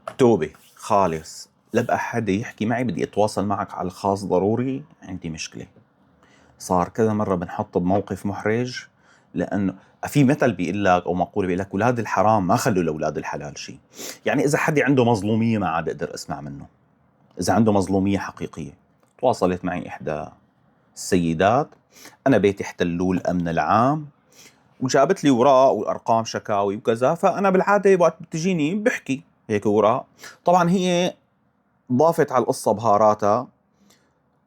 توبة خالص، لا بقى حدا يحكي معي، بدي اتواصل معك على الخاص ضروري، عندي مشكلة. صار كذا مرة بنحط بموقف محرج، لأنه في مثل بيقول لك أو مقولة بيقول لك أولاد الحرام ما خلوا لأولاد الحلال شيء. يعني إذا حد عنده مظلومية ما عاد أقدر أسمع منه، إذا عنده مظلومية حقيقية. تواصلت معي إحدى السيدات، أنا بيتي احتلوه الأمن العام، وجابت لي وراء وأرقام شكاوي وكذا، فأنا بالعادة وقت بتجيني بحكي هيك وراء. طبعا هي ضافت على القصة بهاراتها.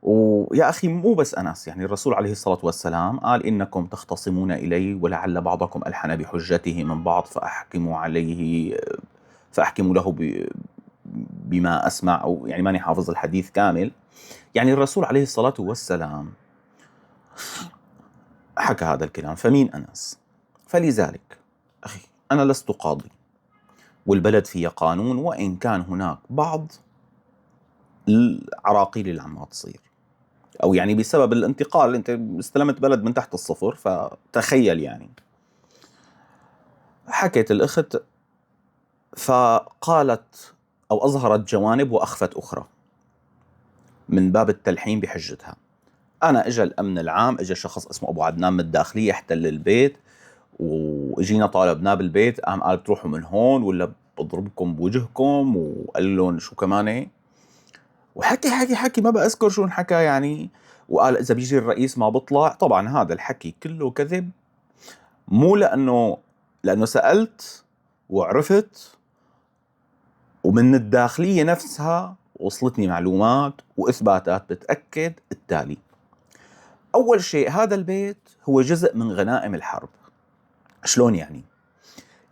ويا أخي مو بس أنس، يعني الرسول عليه الصلاة والسلام قال إنكم تختصمون إلي ولعل بعضكم ألحن بحجته من بعض فأحكموا عليه، فأحكموا له بما أسمع، أو يعني ماني حافظ الحديث كامل. يعني الرسول عليه الصلاة والسلام حكى هذا الكلام، فمين أنس؟ فلذلك أخي أنا لست قاضي، والبلد فيها قانون، وإن كان هناك بعض العراقيل اللي عم تصير، او يعني بسبب الانتقال، انت استلمت بلد من تحت الصفر، فتخيل يعني. حكت الاخت فقالت او اظهرت جوانب واخفت اخرى من باب التلحين بحجتها. انا اجى الامن العام، اجى شخص اسمه ابو عدنان من الداخليه احتل البيت، واجينا طالبناه بالبيت، قال بتروحوا من هون ولا بضربكم بوجهكم، وقال لهم شو كمان، وحكي حكي حكي ما بأذكر شو انحكى يعني. وقال إذا بيجي الرئيس ما بطلع. طبعا هذا الحكي كله كذب، مو لأنه سألت وعرفت، ومن الداخلية نفسها وصلتني معلومات وإثباتات بتأكد التالي. أول شيء هذا البيت هو جزء من غنائم الحرب. شلون يعني؟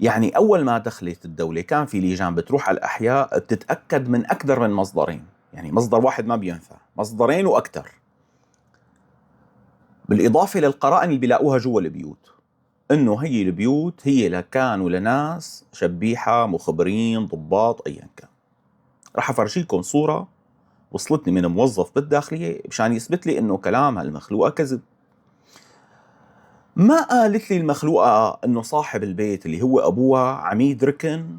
يعني أول ما دخلت الدولة كان في لجان بتروح على الأحياء بتتأكد من أكثر من مصدرين، يعني مصدر واحد ما بينفع، مصدرين وأكثر، بالإضافة للقرائن اللي بيلاقوها جوا البيوت، إنه هي البيوت هي كانوا لناس شبيحة، مخبرين، ضباط، أيا كان. راح أفرجيكم صورة وصلتني من موظف بالداخلية مشان يثبت لي إنه كلام هالمخلوقة كذب. ما قالت لي المخلوقة إنه صاحب البيت اللي هو أبوها عميد ركن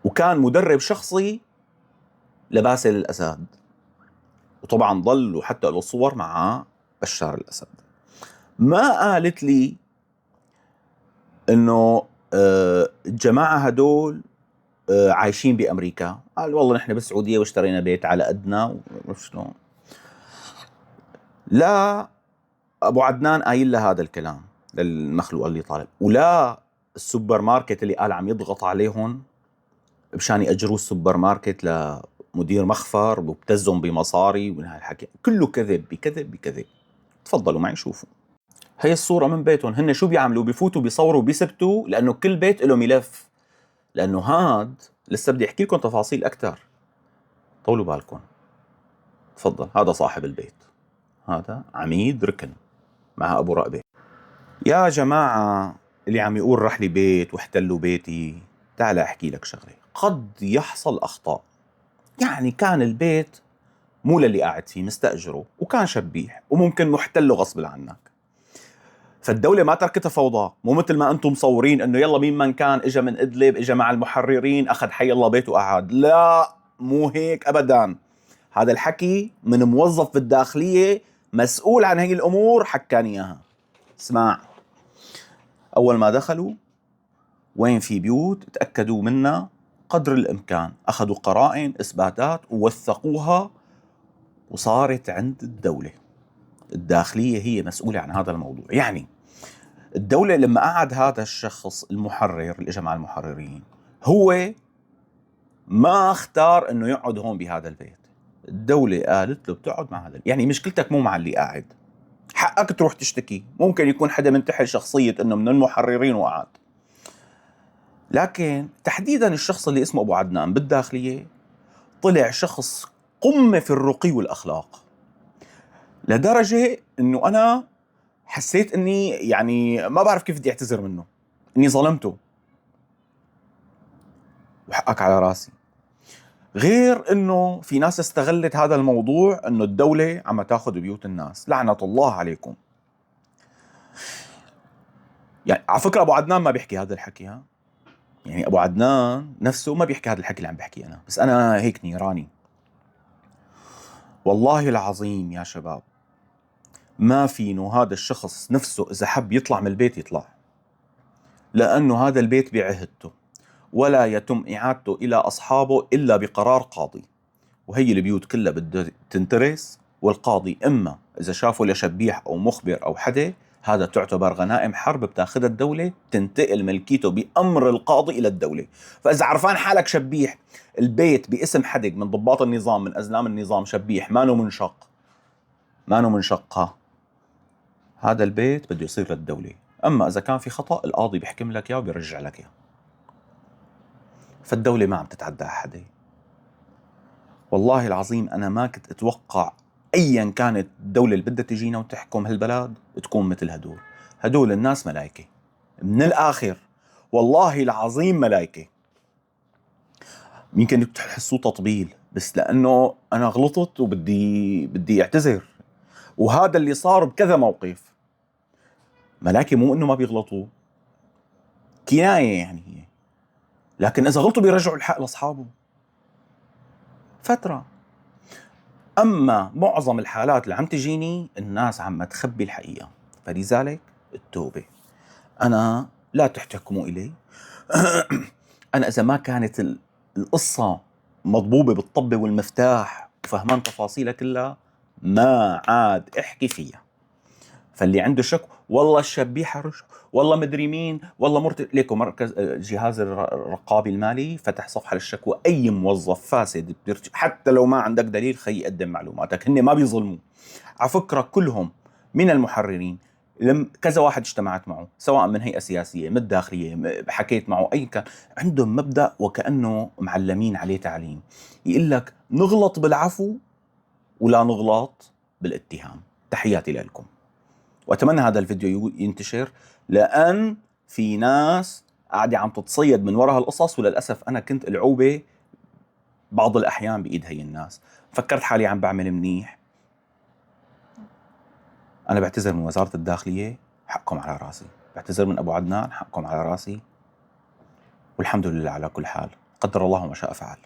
وكان مدرب شخصي لباسل الأسد، وطبعا ضل وحتى له صور مع بشار الأسد. ما قالت لي إنه الجماعة هدول عايشين بأمريكا. قال والله نحن بالسعودية واشترينا بيت على قدنا وشلون. لا أبو عدنان قايل له هذا الكلام للمخلوق اللي طالب، ولا السوبر ماركت اللي قال عم يضغط عليهم مشان يأجروا السوبر ماركت لمدير مخفر وبتزهم بمصاري، ومن هالحكي كله كذب بكذب بكذب. تفضلوا معي شوفوا هي الصورة من بيتهم. هن شو بيعملوا؟ بيفوتوا بيصوروا بيثبتوا، لأنه كل بيت له ملف. لأنه هاد لسه بدي أحكي لكم تفاصيل أكثر، طولوا بالكم. تفضل، هذا صاحب البيت، هذا عميد ركن مع أبو رقبة. يا جماعة اللي عم يقول رح لي بيت واحتلوا بيتي، تعال أحكي لك شغلة. قد يحصل أخطاء، يعني كان البيت مو للي قاعد فيه، مستأجره، وكان شبيح وممكن محتله غصب عنك. فالدولة ما تركتها فوضى، مو مثل ما أنتم مصورين إنه يلا مين من كان إجا من إدلب، إجا مع المحررين أخذ حي الله بيته وقعد. لا مو هيك أبداً. هذا الحكي من موظف بالداخلية مسؤول عن هي الأمور حكاني إياها. اسمع، أول ما دخلوا وين في بيوت تأكدوا منها قدر الإمكان، أخذوا قرائن إثباتات ووثقوها، وصارت عند الدولة. الداخلية هي مسؤولة عن هذا الموضوع. يعني الدولة لما قعد هذا الشخص المحرر اللي اجى مع المحررين، هو ما اختار انه يقعد هون بهذا البيت. الدولة قالت له بتقعد مع هذا، يعني مشكلتك مو مع اللي قاعد، حقك تروح تشتكي، ممكن يكون حدا منتحل شخصية انه من المحررين وقعد. لكن تحديدا الشخص اللي اسمه ابو عدنان بالداخلية طلع شخص قمة في الرقي والاخلاق، لدرجة انه انا حسيت اني يعني ما بعرف كيف بدي اعتذر منه، اني ظلمته، وحقك على راسي. غير انه في ناس استغلت هذا الموضوع انه الدولة عم تاخذ بيوت الناس، لعنة الله عليكم. يعني على فكرة ابو عدنان ما بيحكي هذا الحكي، ها، يعني أبو عدنان نفسه ما بيحكي هذا الحكي اللي عم بحكي أنا، بس أنا هيك نيراني. والله العظيم يا شباب ما فينه هذا الشخص نفسه إذا حب يطلع من البيت يطلع، لأنه هذا البيت بعهدته ولا يتم إعادته إلى أصحابه إلا بقرار قاضي. وهي البيوت كلها بدها تنترس، والقاضي إما إذا شافه لشبيح أو مخبر أو حدا، هذا تعتبر غنائم حرب بتاخذها الدولة، تنتقل ملكيته بأمر القاضي إلى الدولة. فإذا عرفان حالك شبيح، البيت باسم حدق من ضباط النظام من أزلام النظام شبيح مانو منشق، مانو منشقها، هذا البيت بده يصير للدولة. أما إذا كان في خطأ القاضي بيحكم لك إياه وبيرجع لك إياه. فالدولة ما عم تتعدى حدا. والله العظيم أنا ما كنت أتوقع أيا كانت الدولة اللي بدها تجينا وتحكم هالبلد تكون مثل هدول. هدول الناس ملايكة من الآخر، والله العظيم ملايكة. يمكن تحسوا تطبيل، بس لأنه أنا غلطت وبدي أعتذر، وهذا اللي صار بكذا موقف. ملايكة مو إنه ما بيغلطوا، كناية يعني هي، لكن إذا غلطوا بيرجعوا الحق لأصحابه فترة. أما معظم الحالات اللي عم تجيني الناس عم تخبي الحقيقة، فلذلك التوبة. أنا لا تحتكموا إلي. أنا إذا ما كانت القصة مضبوبة بالطبة والمفتاح وفهمان تفاصيلها كلها ما عاد احكي فيها. فاللي عنده شك والله الشبيحة رش، والله مدري مين، والله ليكو مركز جهاز الرقابي المالي فتح صفحة للشكوى. أي موظف فاسد حتى لو ما عندك دليل خي قدم معلوماتك، هن ما بيظلموا على فكرة. كلهم من المحررين كذا واحد اجتمعت معه سواء من هيئة سياسية من الداخلية حكيت معه أي كان، عندهم مبدأ وكأنه معلمين عليه تعليم، يقول لك نغلط بالعفو ولا نغلط بالاتهام. تحياتي لكم، وأتمنى هذا الفيديو ينتشر، لأن في ناس قاعدة عم تتصيد من وراء هالقصص، وللأسف أنا كنت العوبة بعض الأحيان بإيد هي الناس. فكرت حالي عم بعمل منيح. أنا بعتذر من وزارة الداخلية، حقكم على راسي. بعتذر من أبو عدنان، حقكم على راسي. والحمد لله على كل حال، قدر الله ما شاء فعل.